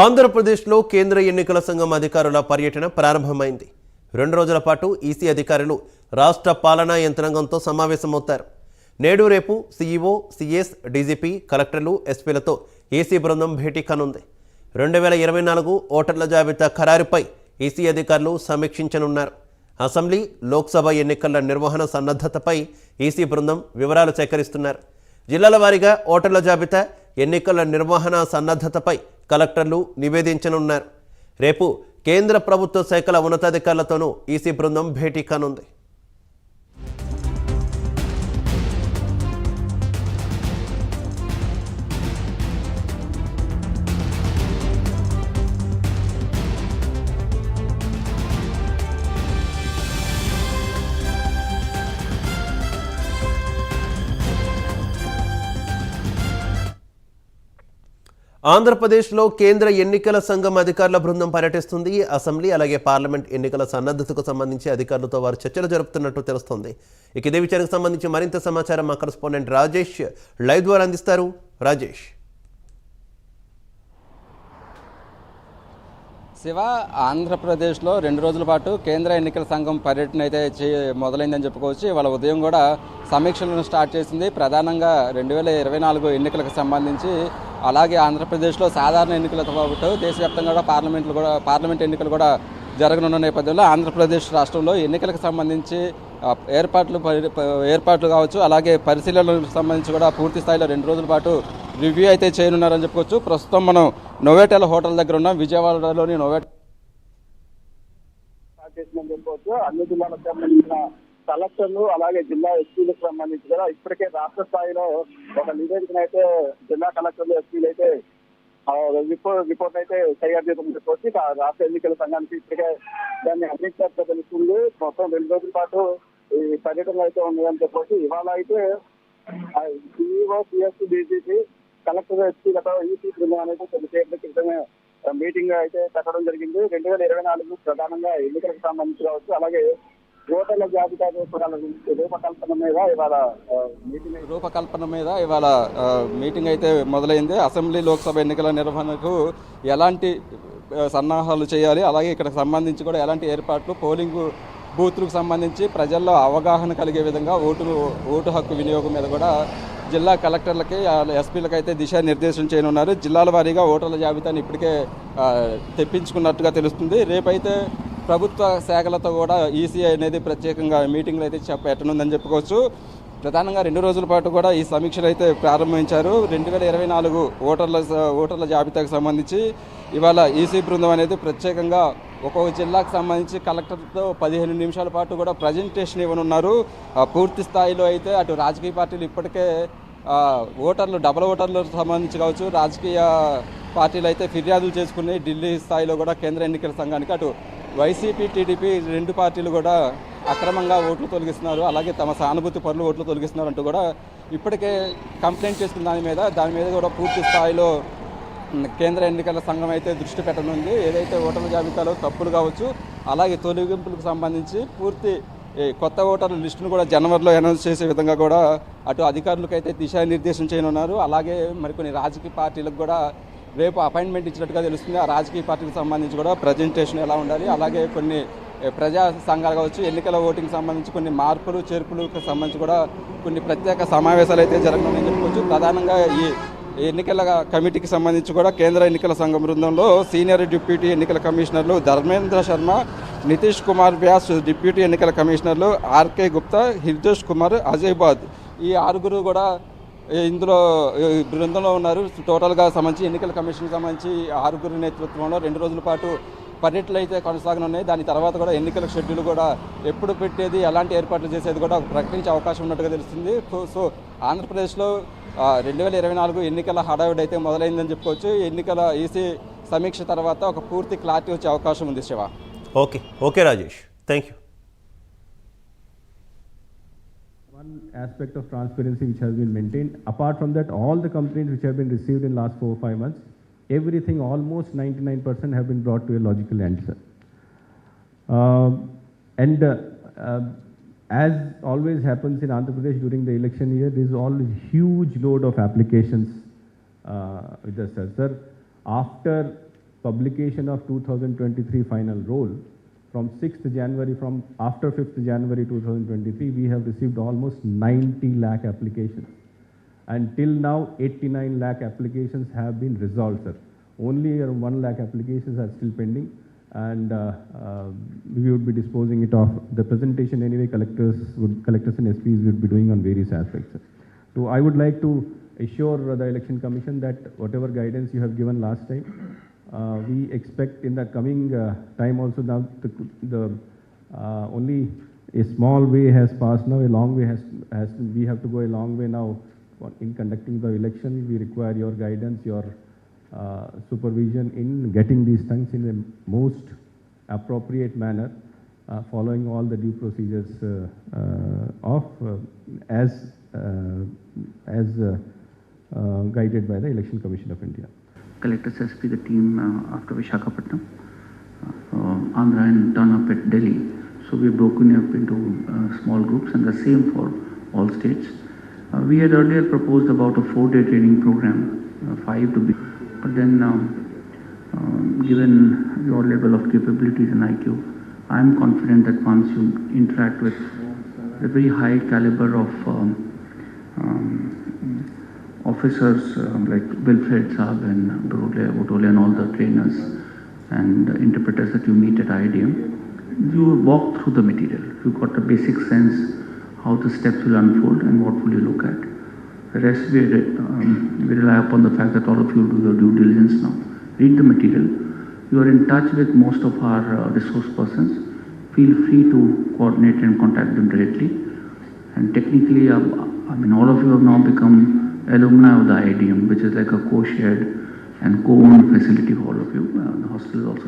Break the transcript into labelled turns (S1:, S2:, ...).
S1: ఆంధ్రప్రదేశ్లో కేంద్ర ఎన్నికల సంఘం అధికారుల పర్యటన ప్రారంభమైంది. 2 రోజుల పాటు ఈసీ అధికారులు రాష్ట్ర పాలనా యంత్రాంగంతో సమావేశమవుతారు. నేడు రేపు సీఈఓ, సీఎస్, డీజీపీ, కలెక్టర్లు, ఎస్పీలతో ఈసీ బృందం భేటీ కానుంది. 2024 ఓటర్ల జాబితా ఖరారుపై ఈసీ అధికారులు సమీక్షించనున్నారు. అసెంబ్లీ, లోక్సభ ఎన్నికల నిర్వహణ సన్నద్ధతపై ఈసీ బృందం వివరాలు సేకరిస్తున్నారు. జిల్లాల వారీగా ఓటర్ల జాబితా, ఎన్నికల నిర్వహణ సన్నద్ధతపై కలెక్టర్లు నివేదించనున్నారు. రేపు కేంద్ర ప్రభుత్వ శాఖల ఉన్నతాధికారులతోనూ ఈసీ బృందం భేటీ కానుంది. ఆంధ్రప్రదేశ్లో కేంద్ర ఎన్నికల సంఘం అధికారుల బృందం పర్యటిస్తుంది. అసెంబ్లీ అలాగే పార్లమెంట్ ఎన్నికల సన్నద్ధతకు సంబంధించి అధికారులతో వారు చర్చలు జరుపుతున్నట్టు తెలుస్తోంది. ఇక ఇదే విషయానికి సంబంధించి మరింత సమాచారం మా కరెస్పాండెంట్ రాజేష్ లైవ్ ద్వారా అందిస్తారు. రాజేష్.
S2: శివ, ఆంధ్రప్రదేశ్లో 2 రోజుల పాటు కేంద్ర ఎన్నికల సంఘం పర్యటన అయితే మొదలైందని చెప్పుకోవచ్చు. ఇవాళ ఉదయం కూడా సమీక్షలను స్టార్ట్ చేసింది. ప్రధానంగా 2024 ఎన్నికలకు సంబంధించి, అలాగే ఆంధ్రప్రదేశ్లో సాధారణ ఎన్నికలతో పాటు దేశవ్యాప్తంగా కూడా పార్లమెంట్ ఎన్నికలు కూడా జరగనున్న నేపథ్యంలో ఆంధ్రప్రదేశ్ రాష్ట్రంలో ఎన్నికలకు సంబంధించి ఏర్పాట్లు కావచ్చు, అలాగే పరిశీలనలకు సంబంధించి కూడా పూర్తి స్థాయిలో 2 రోజుల పాటు రివ్యూ అయితే చేయనున్నారని చెప్పుకోవచ్చు. ప్రస్తుతం మనం నోవోటెల్ హోటల్ దగ్గర ఉన్నాం. విజయవాడలోని నోవోటెల్
S3: చెప్పుకోవచ్చు. అన్ని జిల్లాలకు సంబంధించిన కలెక్టర్లు అలాగే జిల్లా ఎస్పీలకు సంబంధించి కూడా ఇప్పటికే రాష్ట్ర స్థాయిలో ఒక నివేదికను అయితే జిల్లా కలెక్టర్లు, ఎస్పీలు అయితే రిపోర్ట్ అయితే తయారు చేయడం చెప్పుకోవచ్చు. రాష్ట్ర ఎన్నికల సంఘానికి ఇప్పటికే దాన్ని అందించినట్టు తెలుస్తుంది. మొత్తం 2 రోజుల పాటు ఈ పర్యటనలు అయితే ఉన్నాయని చెప్పవచ్చు. ఇవాళ అయితే సిఇఓ, సిఎస్, డీజీపీ, కలెక్టర్, ఎస్పీలతో ఈసీ బృందం అనేది కొద్దిసేపటి క్రితమే మీటింగ్ అయితే పెట్టడం జరిగింది. 2024 ప్రధానంగా ఎన్నికలకు సంబంధించి కావచ్చు, అలాగే ఓటర్ల జాబితా
S2: రూపకల్పన మీద ఇవాళ మీటింగ్ అయితే మొదలైంది. అసెంబ్లీ, లోక్సభ ఎన్నికల నిర్వహణకు ఎలాంటి సన్నాహాలు చేయాలి, అలాగే ఇక్కడ సంబంధించి కూడా ఎలాంటి ఏర్పాట్లు, పోలింగ్ బూత్లకు సంబంధించి ప్రజల్లో అవగాహన కలిగే విధంగా ఓటు హక్కు వినియోగం మీద కూడా జిల్లా కలెక్టర్లకి, ఎస్పీలకు అయితే దిశానిర్దేశం చేయనున్నారు. జిల్లాల వారీగా ఓటర్ల జాబితాను ఇప్పటికే తెప్పించుకున్నట్టుగా తెలుస్తుంది. రేపైతే ప్రభుత్వ శాఖలతో కూడా ఈసీ అనేది ప్రత్యేకంగా మీటింగ్లు అయితే పెట్టనుందని చెప్పుకోవచ్చు. ప్రధానంగా 2 రోజుల పాటు కూడా ఈ సమీక్షలు అయితే ప్రారంభించారు. 2024 ఓటర్ల జాబితాకు సంబంధించి ఇవాళ ఈసీ బృందం అనేది ప్రత్యేకంగా ఒక్కొక్క జిల్లాకు సంబంధించి కలెక్టర్తో 15 నిమిషాల పాటు కూడా ప్రజెంటేషన్ ఇవ్వనున్నారు. పూర్తి స్థాయిలో అయితే అటు రాజకీయ పార్టీలు ఇప్పటికే డబల్ ఓటర్లకు సంబంధించి కావచ్చు, రాజకీయ పార్టీలు అయితే ఫిర్యాదులు చేసుకుని ఢిల్లీ స్థాయిలో కూడా కేంద్ర ఎన్నికల సంఘానికి, అటు వైసీపీ, టీడీపీ 2 పార్టీలు కూడా అక్రమంగా ఓట్లు తొలగిస్తున్నారు, అలాగే తమ సానుభూతి పరులు ఓట్లు తొలగిస్తున్నారు అంటూ కూడా ఇప్పటికే కంప్లైంట్ చేసుకున్న దాని మీద కూడా పూర్తి స్థాయిలో కేంద్ర ఎన్నికల సంఘం అయితే దృష్టి పెట్టనుంది. ఏదైతే ఓటర్ల జాబితాలో తప్పులు కావచ్చు, అలాగే తొలగింపులకు సంబంధించి పూర్తి కొత్త ఓటర్ల లిస్టును కూడా జనవరిలో అనౌన్స్ చేసే విధంగా కూడా అటు అధికారులకు అయితే దిశానిర్దేశం చేయనున్నారు. అలాగే మరికొన్ని రాజకీయ పార్టీలకు కూడా రేపు అపాయింట్మెంట్ ఇచ్చినట్టుగా తెలుస్తుంది. ఆ రాజకీయ పార్టీకి సంబంధించి కూడా ప్రజెంటేషన్ ఎలా ఉండాలి, అలాగే కొన్ని ప్రజా సంఘాలు కావచ్చు, ఎన్నికల ఓటింగ్ సంబంధించి కొన్ని మార్పులు చేర్పులకు సంబంధించి కూడా కొన్ని ప్రత్యేక సమావేశాలు అయితే జరగనున్నాయని చెప్పుకోవచ్చు. ప్రధానంగా ఈ ఎన్నికల కమిటీకి సంబంధించి కూడా కేంద్ర ఎన్నికల సంఘం బృందంలో సీనియర్ డిప్యూటీ ఎన్నికల కమిషనర్లు ధర్మేంద్ర శర్మ, నితీష్ కుమార్ వ్యాస్, డిప్యూటీ ఎన్నికల కమిషనర్లు ఆర్కే గుప్తా, హిర్దోష్ కుమార్, అజయ్ బాద్, ఈ 6 కూడా ఇందులో బృందంలో ఉన్నారు. టోటల్గా సంబంధించి ఎన్నికల కమిషన్కి సంబంధించి 6 నేతృత్వంలో 2 రోజుల పాటు పర్యటనలు అయితే కొనసాగనున్నాయి. దాని తర్వాత కూడా ఎన్నికల షెడ్యూల్ కూడా ఎప్పుడు పెట్టేది, ఎలాంటి ఏర్పాట్లు చేసేది కూడా ప్రకటించే అవకాశం ఉన్నట్టుగా తెలుస్తుంది. సో ఆంధ్రప్రదేశ్లో 2024 ఎన్నికల హడావిడి అయితే మొదలైందని చెప్పుకోవచ్చు. ఎన్నికల ఈసీ సమీక్ష తర్వాత ఒక పూర్తి క్లారిటీ వచ్చే అవకాశం ఉంది. Shiva.
S1: Okay Rajesh, thank you.
S4: One aspect of transparency which has been maintained. Apart from that, all the complaints which have been received in last 4 or 5 months, everything, almost 99% have been brought to a logical answer. And as always happens in Andhra Pradesh during the election year, there is always huge load of applications with us, sir. After publication of 2023 final roll, from 6th January, from after 5th January 2023, we have received almost 90 lakh applications. And till now, 89 lakh applications have been resolved, sir. Only around 1 lakh applications are still pending, and we would be disposing it off. The presentation anyway, collectors and SPs would be doing on various aspects, sir. So I would like to assure the Election Commission that whatever guidance you have given last time, we expect in the coming time also. Now only a small way has passed now, a long way we have to go a long way now in conducting the election. We require your guidance, your supervision in getting these things in the most appropriate manner, following all the due procedures as guided by the Election Commission of India.
S5: Collectors SP, the team after Visakhapatnam, Andhra and turn up at Delhi. So we've broken up into small groups, and the same for all states. We had earlier proposed about a 4-day training program, 5 to be, but then given your level of capabilities and IQ, I'm confident that once you interact with a very high caliber of officers like Wilfred Saab and Botole and all the trainers and interpreters that you meet at IIDM, you walk through the material. You've got a basic sense how the steps will unfold and what will you look at. The rest we rely upon the fact that all of you do your due diligence now. Read the material. You are in touch with most of our resource persons. Feel free to coordinate and contact them directly. And technically, all of you have now become alumni of the IIDM, which is like a co-shared and co-owned facility for all of you. The hostel is also